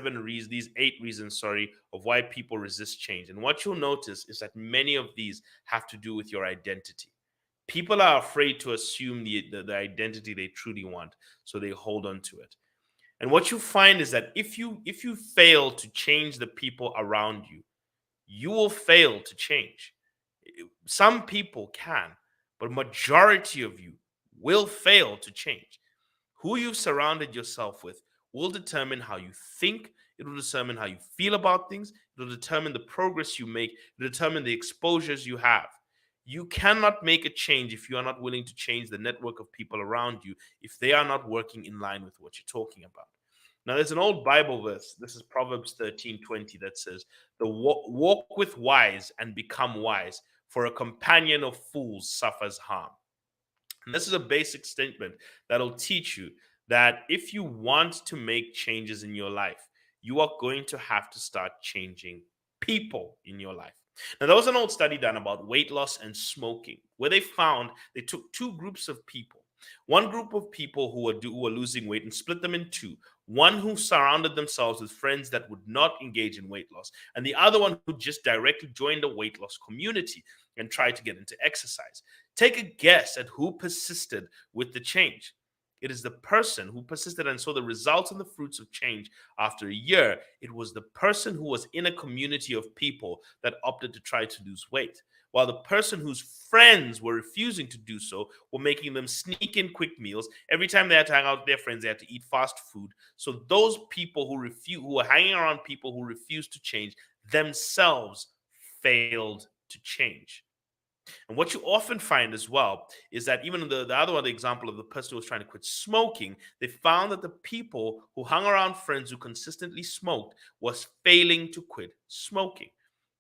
8 reasons, of why people resist change. And what you'll notice is that many of these have to do with your identity. People are afraid to assume the identity they truly want, so they hold on to it. And what you find is that if you fail to change the people around you, you will fail to change. Some people can, but majority of you will fail to change. Who you've surrounded yourself with will determine how you think. It will determine how you feel about things. It will determine the progress you make. It will determine the exposures you have. You cannot make a change if you are not willing to change the network of people around you, if they are not working in line with what you're talking about. Now, there's an old Bible verse. This is Proverbs 13:20 that says, walk with wise and become wise, for a companion of fools suffers harm. And this is a basic statement that'll teach you that if you want to make changes in your life, you are going to have to start changing people in your life. Now, there was an old study done about weight loss and smoking, where they took two groups of people. One group of people who were losing weight and split them in two. One who surrounded themselves with friends that would not engage in weight loss, and the other one who just directly joined a weight loss community and tried to get into exercise. Take a guess at who persisted with the change. It is the person who persisted and saw the results and the fruits of change after a year. It was the person who was in a community of people that opted to try to lose weight, while the person whose friends were refusing to do so were making them sneak in quick meals. Every time they had to hang out with their friends, they had to eat fast food. So those people who were hanging around people who refused to change themselves failed to change. And what you often find as well is that even the other one, the example of the person who was trying to quit smoking, they found that the people who hung around friends who consistently smoked was failing to quit smoking.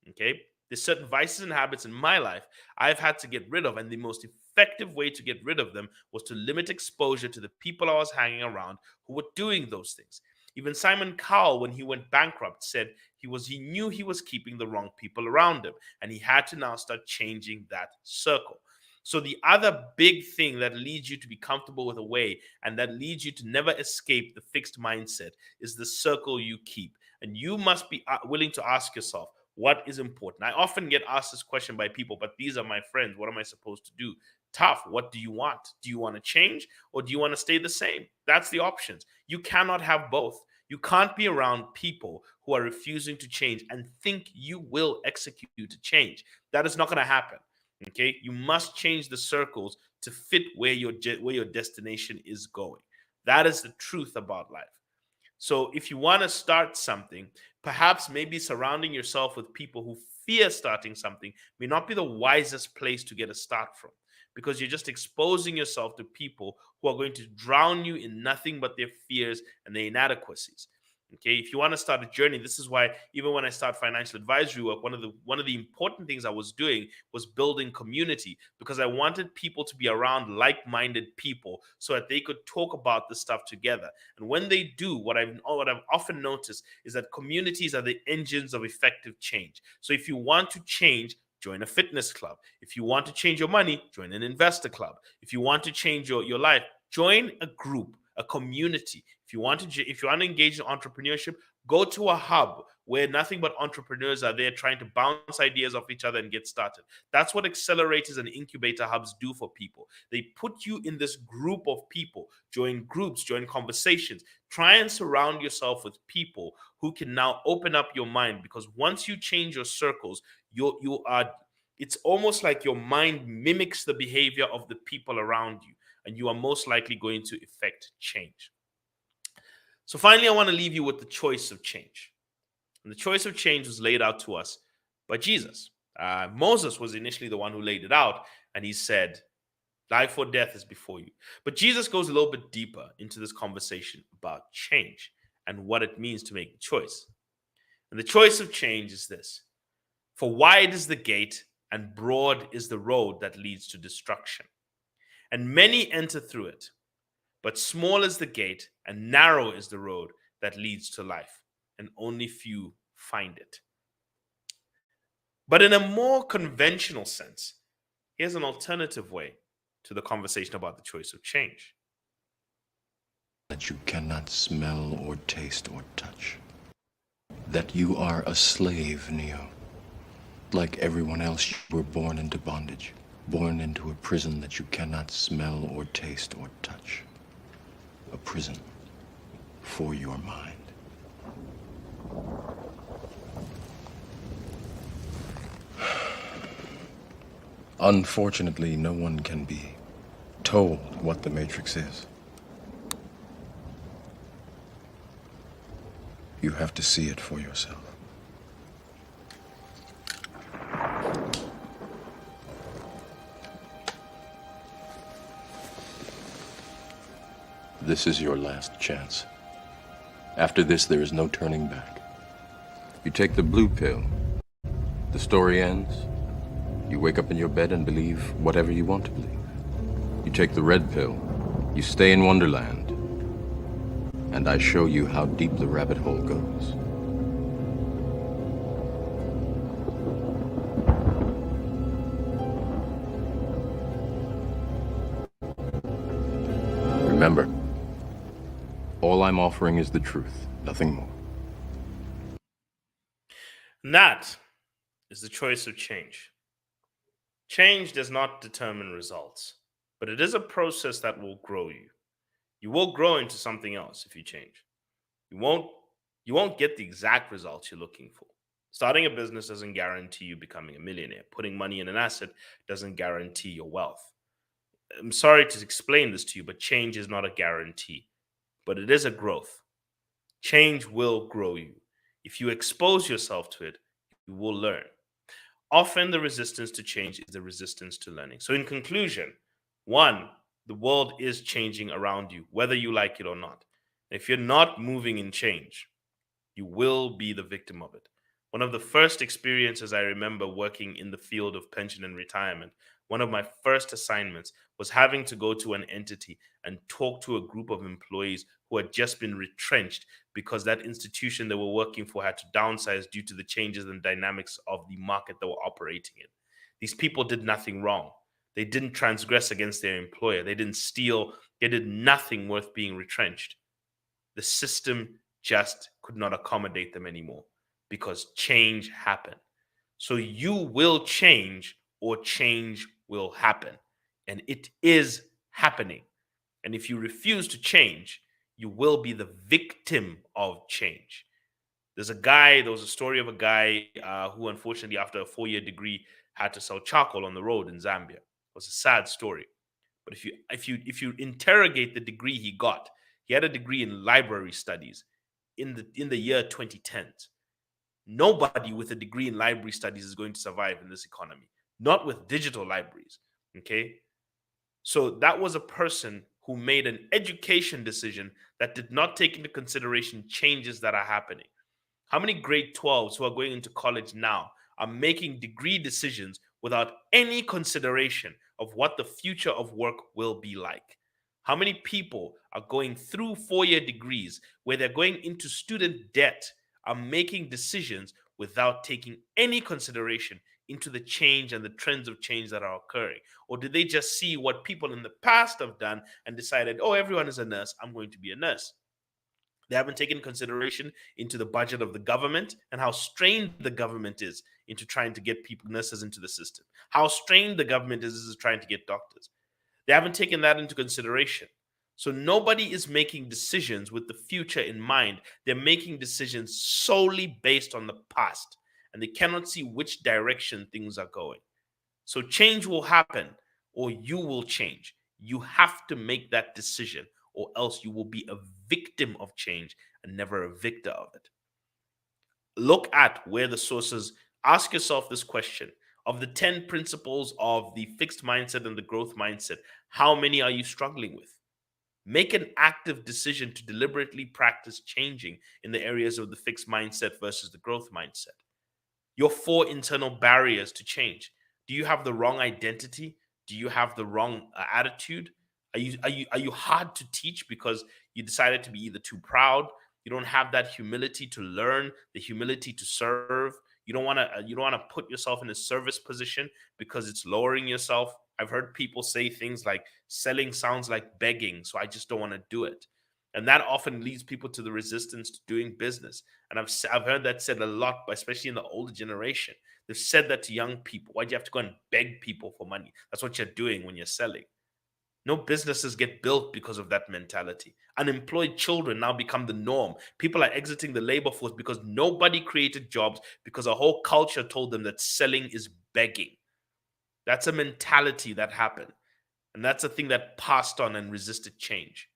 Okay. There's certain vices and habits in my life I've had to get rid of, and the most effective way to get rid of them was to limit exposure to the people I was hanging around who were doing those things. Even Simon Cowell, when he went bankrupt, said he knew he was keeping the wrong people around him, and he had to now start changing that circle. So the other big thing that leads you to be comfortable with a way and that leads you to never escape the fixed mindset is the circle you keep. And you must be willing to ask yourself, what is important? I often get asked this question by people, but these are my friends. What am I supposed to do? Tough. What do you want? Do you want to change or do you want to stay the same? That's the options. You cannot have both. You can't be around people who are refusing to change and think you will execute to change. That is not going to happen. Okay, you must change the circles to fit where your destination is going. That is the truth about life. So if you want to start something, perhaps maybe surrounding yourself with people who fear starting something may not be the wisest place to get a start from, because you're just exposing yourself to people who are going to drown you in nothing but their fears and their inadequacies. Okay, if you want to start a journey, this is why even when I start financial advisory work, one of the important things I was doing was building community, because I wanted people to be around like-minded people so that they could talk about this stuff together. And when they do, what I've often noticed is that communities are the engines of effective change. So if you want to change, join a fitness club. If you want to change your money, join an investor club. If you want to change your life, join a group, a community. If you want to engage in entrepreneurship, go to a hub where nothing but entrepreneurs are there trying to bounce ideas off each other and get started. That's what accelerators and incubator hubs do for people. They put you in this group of people. Join groups, join conversations. Try and surround yourself with people who can now open up your mind, because once you change your circles, it's almost like your mind mimics the behavior of the people around you, and you are most likely going to effect change. So finally, I want to leave you with the choice of change. And the choice of change was laid out to us by Jesus. Moses was initially the one who laid it out, and he said, life or death is before you. But Jesus goes a little bit deeper into this conversation about change and what it means to make a choice. And the choice of change is this: for wide is the gate and broad is the road that leads to destruction, and many enter through it. But small is the gate and narrow is the road that leads to life, and only few find it. But in a more conventional sense, here's an alternative way to the conversation about the choice of change. That you cannot smell or taste or touch. That you are a slave, Neo. Like everyone else, you were born into bondage. Born into a prison that you cannot smell or taste or touch. A prison for your mind. Unfortunately, no one can be told what the Matrix is. You have to see it for yourself. This is your last chance. After this, there is no turning back. You take the blue pill. The story ends. You wake up in your bed and believe whatever you want to believe. You take the red pill. You stay in Wonderland. And I show you how deep the rabbit hole goes. Remember, all I'm offering is the truth, nothing more. And that is the choice of change. Change does not determine results, but it is a process that will grow you. You will grow into something else if you change. You won't you won't get the exact results you're looking for. Starting a business doesn't guarantee you becoming a millionaire. Putting money in an asset doesn't guarantee your wealth. I'm sorry to explain this to you, but change is not a guarantee, but it is a growth. Change will grow you. If you expose yourself to it, you will learn. Often the resistance to change is the resistance to learning. So, in conclusion, one, the world is changing around you, whether you like it or not. If you're not moving in change, you will be the victim of it. One of the first experiences I remember working in the field of pension and retirement, one of my first assignments was having to go to an entity and talk to a group of employees who had just been retrenched because that institution they were working for had to downsize due to the changes and dynamics of the market they were operating in. These people did nothing wrong. They didn't transgress against their employer. They didn't steal. They did nothing worth being retrenched. The system just could not accommodate them anymore because change happened. So you will change or change will happen. And it is happening. And if you refuse to change, you will be the victim of change. There was a story of a guy who, unfortunately, after a 4-year degree, had to sell charcoal on the road in Zambia. It was a sad story. But if you interrogate the degree he got, he had a degree in library studies in the year 2010s. Nobody with a degree in library studies is going to survive in this economy, not with digital libraries. Okay. So that was a person who made an education decision that did not take into consideration changes that are happening. How many grade 12s who are going into college now are making degree decisions without any consideration of what the future of work will be like? How many people are going through 4-year degrees where they're going into student debt, are making decisions without taking any consideration into the change and the trends of change that are occurring? Or did they just see what people in the past have done and decided, oh, everyone is a nurse, I'm going to be a nurse? They haven't taken consideration into the budget of the government and how strained the government is into trying to get people, nurses into the system, how strained the government is trying to get doctors. They haven't taken that into consideration. So nobody is making decisions with the future in mind. They're making decisions solely based on the past, and they cannot see which direction things are going. So change will happen, or you will change. You have to make that decision, or else you will be a victim of change and never a victor of it. Look at where the sources, ask yourself this question. Of the 10 principles of the fixed mindset and the growth mindset, how many are you struggling with? Make an active decision to deliberately practice changing in the areas of the fixed mindset versus the growth mindset. Your 4 internal barriers to change. Do you have the wrong identity? Do you have the wrong attitude? Are you hard to teach because you decided to be either too proud, you don't have that humility to learn, the humility to serve, you don't want to put yourself in a service position because it's lowering yourself. I've heard people say things like selling sounds like begging, so I just don't want to do it. And that often leads people to the resistance to doing business. And I've heard that said a lot, especially in the older generation. They've said that to young people. Why do you have to go and beg people for money? That's what you're doing when you're selling. No businesses get built because of that mentality. Unemployed children now become the norm. People are exiting the labor force because nobody created jobs because a whole culture told them that selling is begging. That's a mentality that happened. And that's a thing that passed on and resisted change.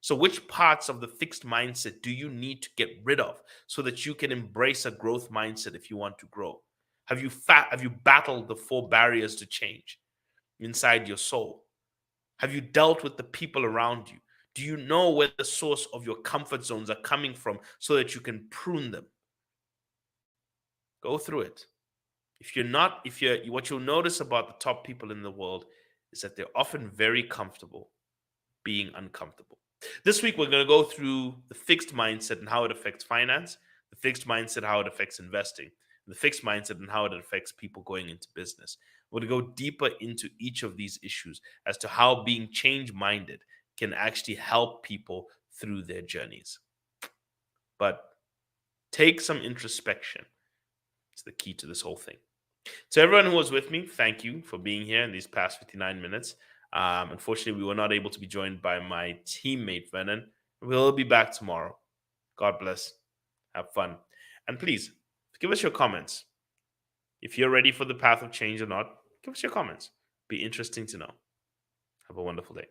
So which parts of the fixed mindset do you need to get rid of so that you can embrace a growth mindset if you want to grow? Have you battled the 4 barriers to change inside your soul? Have you dealt with the people around you? Do you know where the source of your comfort zones are coming from so that you can prune them? Go through it. What you'll notice about the top people in the world is that they're often very comfortable being uncomfortable. This week, we're going to go through the fixed mindset and how it affects finance, the fixed mindset, how it affects investing, the fixed mindset and how it affects people going into business. We're going to go deeper into each of these issues as to how being change minded can actually help people through their journeys. But take some introspection. It's the key to this whole thing. So everyone who was with me, thank you for being here in these past 59 minutes. Unfortunately, we were not able to be joined by my teammate, Vernon. We'll be back tomorrow. God bless. Have fun. And please, give us your comments. If you're ready for the path of change or not, give us your comments. Be interesting to know. Have a wonderful day.